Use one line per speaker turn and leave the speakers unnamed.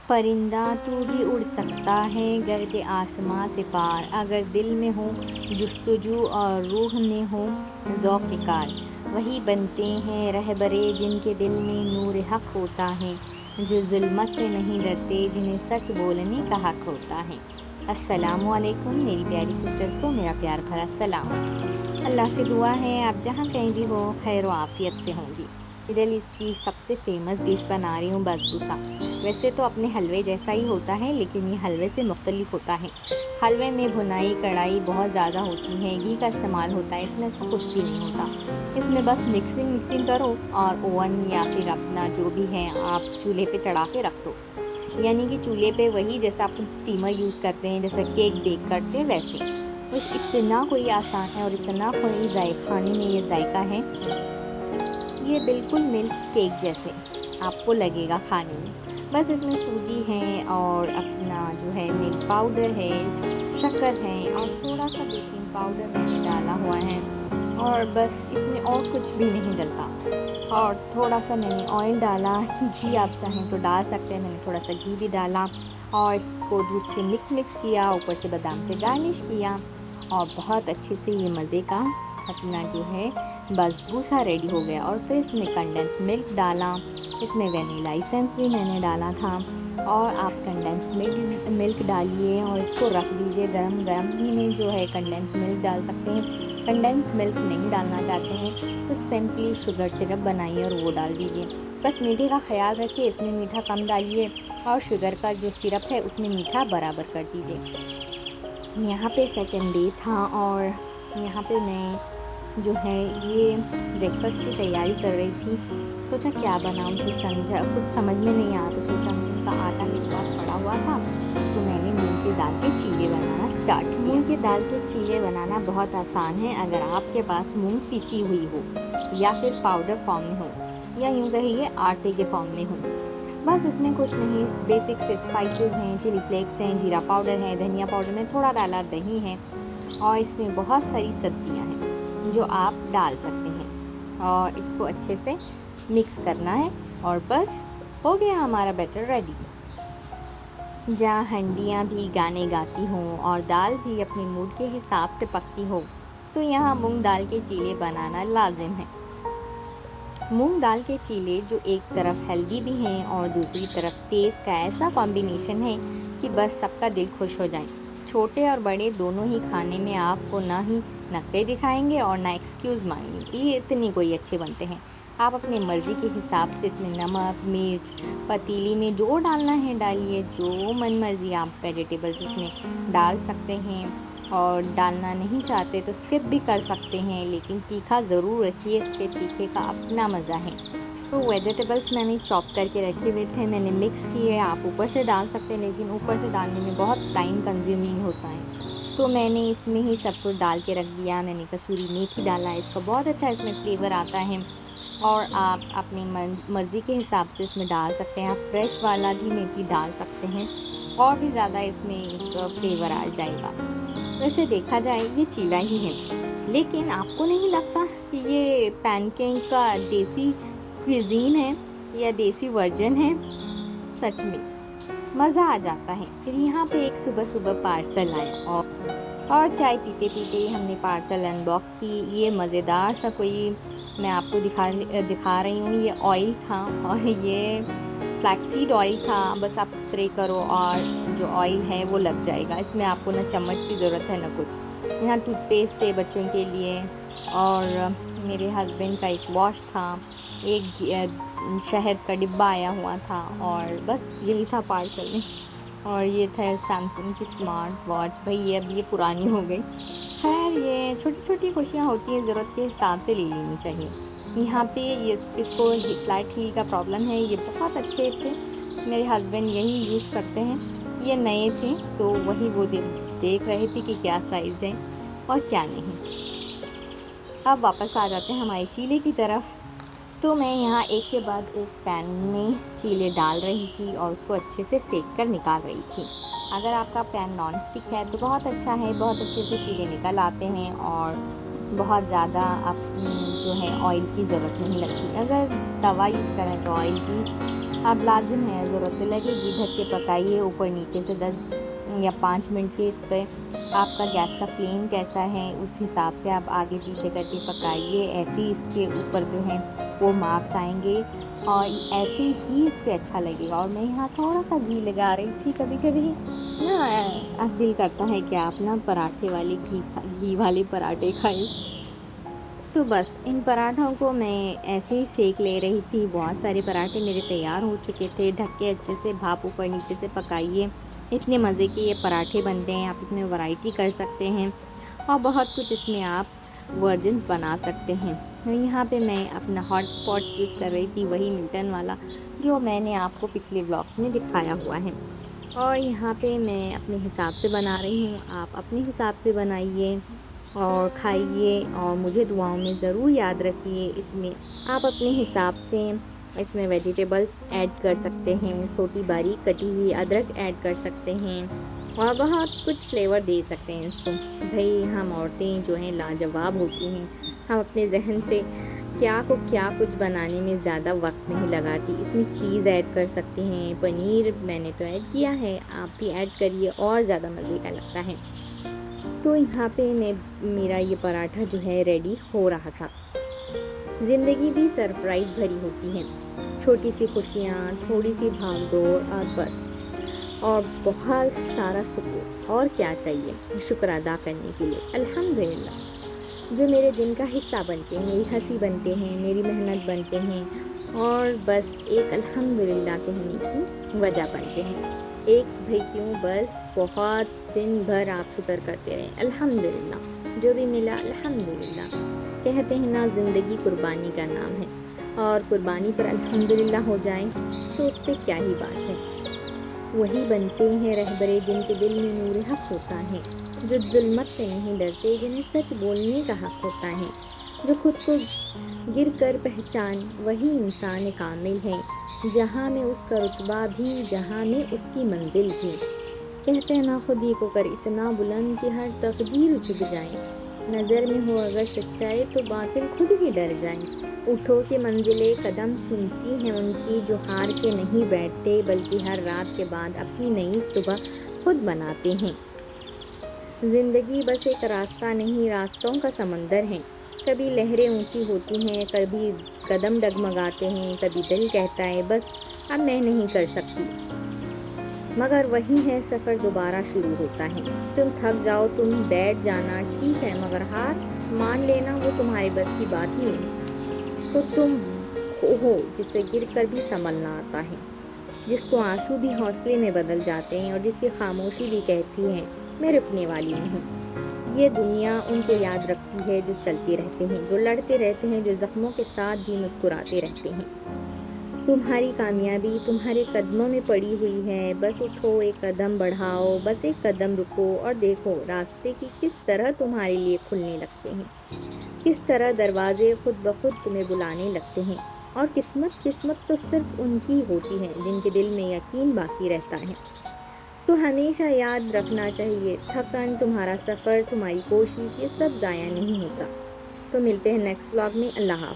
परिंदा तू भी उड़ सकता है गर्द आसमां से पार, अगर दिल में हो जुस्तजू और रूह में हो ज़ौक़-ए-कार। वही बनते हैं रहबरे जिनके दिल में नूर हक़ होता है, जो ज़ुल्मत से नहीं डरते जिन्हें सच बोलने का हक़ होता है। अस्सलामु अलैकुम मेरी प्यारी सिस्टर्स को मेरा प्यार भरा सलाम। अल्लाह से दुआ है आप जहाँ कहीं भी हो खैर व आफ़ियत से होंगी। इधर इसकी सबसे फ़ेमस डिश बना रही हूँ बसबूसा। वैसे तो अपने हलवे जैसा ही होता है, लेकिन ये हलवे से मुख्तलिफ होता है। हलवे में भुनाई कढ़ाई बहुत ज़्यादा होती है, घी का इस्तेमाल होता है, इसमें ऐसा कुछ भी नहीं होता। इसमें बस मिक्सिंग करो और ओवन या फिर अपना जो भी है आप चूल्हे पे चढ़ा के रख दो। यानी कि चूल्हे पे वही जैसा अपन स्टीमर यूज़ करते हैं, जैसे केक बेक करते हैं वैसे। बस इतना कोई आसान है और इतना कोई खाने में ये जायका है, ये बिल्कुल मिल्क केक जैसे आपको लगेगा खाने में। बस इसमें सूजी है और अपना जो है मिल्क पाउडर है, शक्कर है और थोड़ा सा बेकिंग पाउडर मैंने डाला हुआ है और बस इसमें और कुछ भी नहीं डलता। और थोड़ा सा मैंने ऑयल डाला, घी आप चाहें तो डाल सकते हैं, मैंने थोड़ा सा घी भी डाला और इसको दूध से मिक्स किया, ऊपर से बादाम से गार्निश किया और बहुत अच्छे से ये मज़े का अपना जो है बसबूसा रेडी हो गया। और फिर इसमें कंडेंस मिल्क डाला, इसमें वनीला एसेंस भी मैंने डाला था और आप कंडेंस मिल्क डालिए और इसको रख दीजिए गरम ही में जो है कंडेंस मिल्क डाल सकते हैं। कंडेंस मिल्क नहीं डालना चाहते हैं तो सिंपली शुगर सिरप बनाइए और वो डाल दीजिए। बस मीठे का ख्याल रखिए, इसमें मीठा कम डालिए और शुगर का जो सिरप है उसमें मीठा बराबर कर दीजिए। यहाँ पे सेकेंड डे था और यहाँ पे मैं जो है ये ब्रेकफास्ट की तैयारी कर रही थी। सोचा क्या बनाऊँ, कुछ समझ में नहीं आया तो सोचा मूंग का आटा मेरे पास पड़ा हुआ था तो मैंने मूंग की दाल के चीले बनाना स्टार्ट किया। मूंग की दाल के चीले बनाना बहुत आसान है अगर आपके पास मूंग पिसी हुई हो या फिर पाउडर फॉर्म में हो या यूँ कहिए आटे के फॉर्म में हो। बस इसमें कुछ नहीं, बेसिक से स्पाइसेस हैं, चिली फ्लेक्स हैं, जीरा पाउडर है, धनिया पाउडर में थोड़ा डाला, दही है और इसमें बहुत सारी सब्जियां हैं जो आप डाल सकते हैं और इसको अच्छे से मिक्स करना है और बस हो गया हमारा बैटर रेडी। जहाँ हंडियाँ भी गाने गाती हों और दाल भी अपने मूड के हिसाब से पकती हो तो यहाँ मूंग दाल के चीले बनाना लाजिम है। मूंग दाल के चीले जो एक तरफ हेल्दी भी हैं और दूसरी तरफ टेस्ट का ऐसा कॉम्बिनेशन है कि बस सबका दिल खुश हो जाए। छोटे और बड़े दोनों ही खाने में आपको ना ही नखरे दिखाएंगे और ना एक्सक्यूज़ मांगेंगे, ये इतने कोई अच्छे बनते हैं। आप अपनी मर्ज़ी के हिसाब से इसमें नमक मिर्च पतीली में जो डालना है डालिए, जो मन मर्ज़ी आप वेजिटेबल्स इसमें डाल सकते हैं और डालना नहीं चाहते तो स्किप भी कर सकते हैं, लेकिन तीखा ज़रूर रखिए, इसके तीखे का अपना मज़ा है। तो वेजिटेबल्स मैंने चॉप करके रखे हुए थे, मैंने मिक्स किए, आप ऊपर से डाल सकते हैं लेकिन ऊपर से डालने में बहुत टाइम कंज्यूमिंग होता है तो मैंने इसमें ही सब कुछ डाल के रख दिया। मैंने कसूरी मेथी डाला, इसका बहुत अच्छा इसमें फ्लेवर आता है और आप अपनी मर्ज़ी के हिसाब से इसमें डाल सकते हैं। आप फ्रेश वाला भी मेथी डाल सकते हैं और भी ज़्यादा इसमें एक फ्लेवर आ जाएगा। वैसे देखा जाए ये चीला ही है, लेकिन आपको नहीं लगता कि ये पैनकेक का देसी क्विज़ीन है या देसी वर्जन है? सच में मज़ा आ जाता है। फिर यहाँ पे एक सुबह पार्सल आया और चाय पीते पीते हमने पार्सल अनबॉक्स की। ये मज़ेदार सा कोई मैं आपको दिखा रही हूँ, ये ऑयल था और ये फ्लैक्सीड ऑयल था। बस आप स्प्रे करो और जो ऑयल है वो लग जाएगा। इसमें आपको ना चम्मच की ज़रूरत है ना कुछ। यहाँ टूथपेस्ट थे बच्चों के लिए और मेरे हस्बैंड का एक वॉश था, एक शहद का डिब्बा आया हुआ था और बस यही था पार्सल में। और ये था सैमसंग की स्मार्ट वॉच। भाई ये अब ये पुरानी हो गई। खैर ये छोटी छोटी खुशियाँ होती हैं, ज़रूरत के हिसाब से ले लेनी चाहिए। यहाँ पे ये इसको फ्लैट हील का प्रॉब्लम है, ये बहुत अच्छे थे, मेरे हस्बैंड यही यूज़ करते हैं। ये नए थे तो वही वो देख रहे थे कि क्या साइज़ है और क्या नहीं। अब वापस आ जाते हैं हमारे चीले की तरफ। तो मैं यहाँ एक के बाद एक पैन में चीले डाल रही थी और उसको अच्छे से सेक कर निकाल रही थी। अगर आपका पैन नॉन स्टिक है तो बहुत अच्छा है, बहुत अच्छे से चीले निकल आते हैं और बहुत ज़्यादा आप जो है ऑयल की ज़रूरत नहीं लगती। अगर तवा यूज़ करें तो ऑयल की अब लाजिम है, ज़रूरत लगेगी, ढक के पकाइए ऊपर नीचे से 10 या 5 मिनट के। इस पे आपका गैस का फ्लेम कैसा है उस हिसाब से आप आगे पीछे करके पकाइए। ऐसे ही इसके ऊपर जो है वो मार्क्स आएंगे और ऐसे ही इस पे अच्छा लगेगा। और मैं यहाँ थोड़ा सा घी लगा रही थी। कभी कभी ना दिल करता है कि आप ना पराठे वाले घी वाले पराठे खाएं। तो बस इन पराठों को मैं ऐसे ही सेक ले रही थी। बहुत सारे पराठे मेरे तैयार हो चुके थे। ढक के अच्छे से भाप ऊपर नीचे से पकाइए। इतने मज़े के ये पराठे बनते हैं। आप इसमें वैरायटी कर सकते हैं और बहुत कुछ इसमें आप वर्जन्स बना सकते हैं। तो यहाँ पे मैं अपना हॉट पॉट यूज़ कर रही थी, वही मिल्टन वाला जो मैंने आपको पिछले ब्लॉग में दिखाया हुआ है। और यहाँ पे मैं अपने हिसाब से बना रही हूँ, आप अपने हिसाब से बनाइए और खाइए। और मुझे दुआओं में ज़रूर याद रखिए। इसमें आप अपने हिसाब से इसमें वेजिटेबल्स ऐड कर सकते हैं, छोटी बारीक कटी हुई अदरक ऐड कर सकते हैं और बहुत कुछ फ्लेवर दे सकते हैं इसको। भाई हम औरतें जो हैं लाजवाब होती हैं। हम अपने जहन से क्या कुछ बनाने में ज़्यादा वक्त नहीं लगाती। इसमें चीज़ ऐड कर सकते हैं, पनीर मैंने तो ऐड किया है, आप भी ऐड करिए और ज़्यादा मज़े का लगता है। तो यहाँ पे मेरा ये पराठा जो है रेडी हो रहा था। ज़िंदगी भी सरप्राइज़ भरी होती है, छोटी सी खुशियाँ, थोड़ी सी भागदौड़ और बस, और बहुत सारा सुकून। और क्या चाहिए शुक्र अदा करने के लिए। अल्हम्दुलिल्लाह जो मेरे दिन का हिस्सा बनते हैं, मेरी हंसी बनते हैं, मेरी मेहनत बनते हैं और बस एक अल्हम्दुलिल्लाह कहने की वजह बनते हैं। एक भाई क्यों, बस बहुत दिन भर आप शुक्र करते रहें। अल्हम्दुलिल्लाह जो भी मिला अल्हम्दुलिल्लाह। कहते हैं ना ज़िंदगी कुर्बानी का नाम है और कुर्बानी पर अल्हम्दुलिल्लाह हो जाए तो उससे क्या ही बात है। वही बनते हैं रहबरे जिनके दिल में नूर हक होता है, जो जुल्मत से नहीं डरते, जिन्हें सच बोलने का हक होता है, जो खुद को गिर कर पहचान वही इंसान कामिल है, जहाँ में उसका रुतबा भी, जहाँ में उसकी मंजिल भी। कहते हैं ना खुद ही को कर इतना बुलंद कि हर तकदीर झुक जाए। नज़र में हो अगर सच्चाई तो बातिल खुद ही डर जाए। उठो के मंजिलें कदम चुनती हैं उनकी, जो हार के नहीं बैठते बल्कि हर रात के बाद अपनी नई सुबह खुद बनाते हैं। ज़िंदगी बस एक रास्ता नहीं, रास्तों का समंदर है। कभी लहरें ऊंची होती हैं, कभी कदम डगमगाते हैं, कभी दिल कहता है बस अब मैं नहीं कर सकती, मगर वही है सफ़र दोबारा शुरू होता है। तुम थक जाओ, तुम बैठ जाना ठीक है, मगर हार मान लेना वो तुम्हारे बस की बात ही नहीं। तो तुम हो जिसे गिर कर भी संभलना आता है, जिसको आंसू भी हौसले में बदल जाते हैं और जिसकी खामोशी भी कहती है मैं रुकने वाली नहीं। ये दुनिया उनको याद रखती है जो चलते रहते हैं, जो लड़ते रहते हैं, जो जख्मों के साथ भी मुस्कुराते रहते हैं। तुम्हारी कामयाबी तुम्हारे कदमों में पड़ी हुई है, बस उठो, एक कदम बढ़ाओ, बस एक कदम रुको और देखो रास्ते की किस तरह तुम्हारे लिए खुलने लगते हैं, किस तरह दरवाजे खुद ब खुद तुम्हें बुलाने लगते हैं। और किस्मत तो सिर्फ उनकी होती है जिनके दिल में यकीन बाकी रहता है। तो हमेशा याद रखना चाहिए, थकन, तुम्हारा सफ़र, तुम्हारी कोशिश, ये सब ज़ाया नहीं होता। तो मिलते हैं नेक्स्ट व्लॉग में। अल्लाह हाफ़िज़।